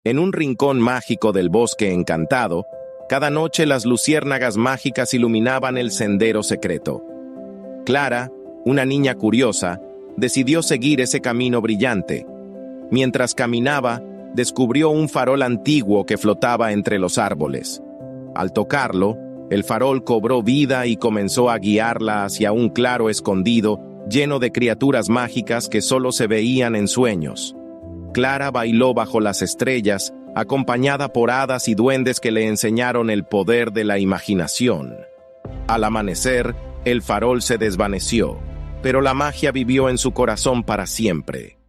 En un rincón mágico del bosque encantado, cada noche las luciérnagas mágicas iluminaban el sendero secreto. Clara, una niña curiosa, decidió seguir ese camino brillante. Mientras caminaba, descubrió un farol antiguo que flotaba entre los árboles. Al tocarlo, el farol cobró vida y comenzó a guiarla hacia un claro escondido lleno de criaturas mágicas que solo se veían en sueños. Clara bailó bajo las estrellas, acompañada por hadas y duendes que le enseñaron el poder de la imaginación. Al amanecer, el farol se desvaneció, pero la magia vivió en su corazón para siempre.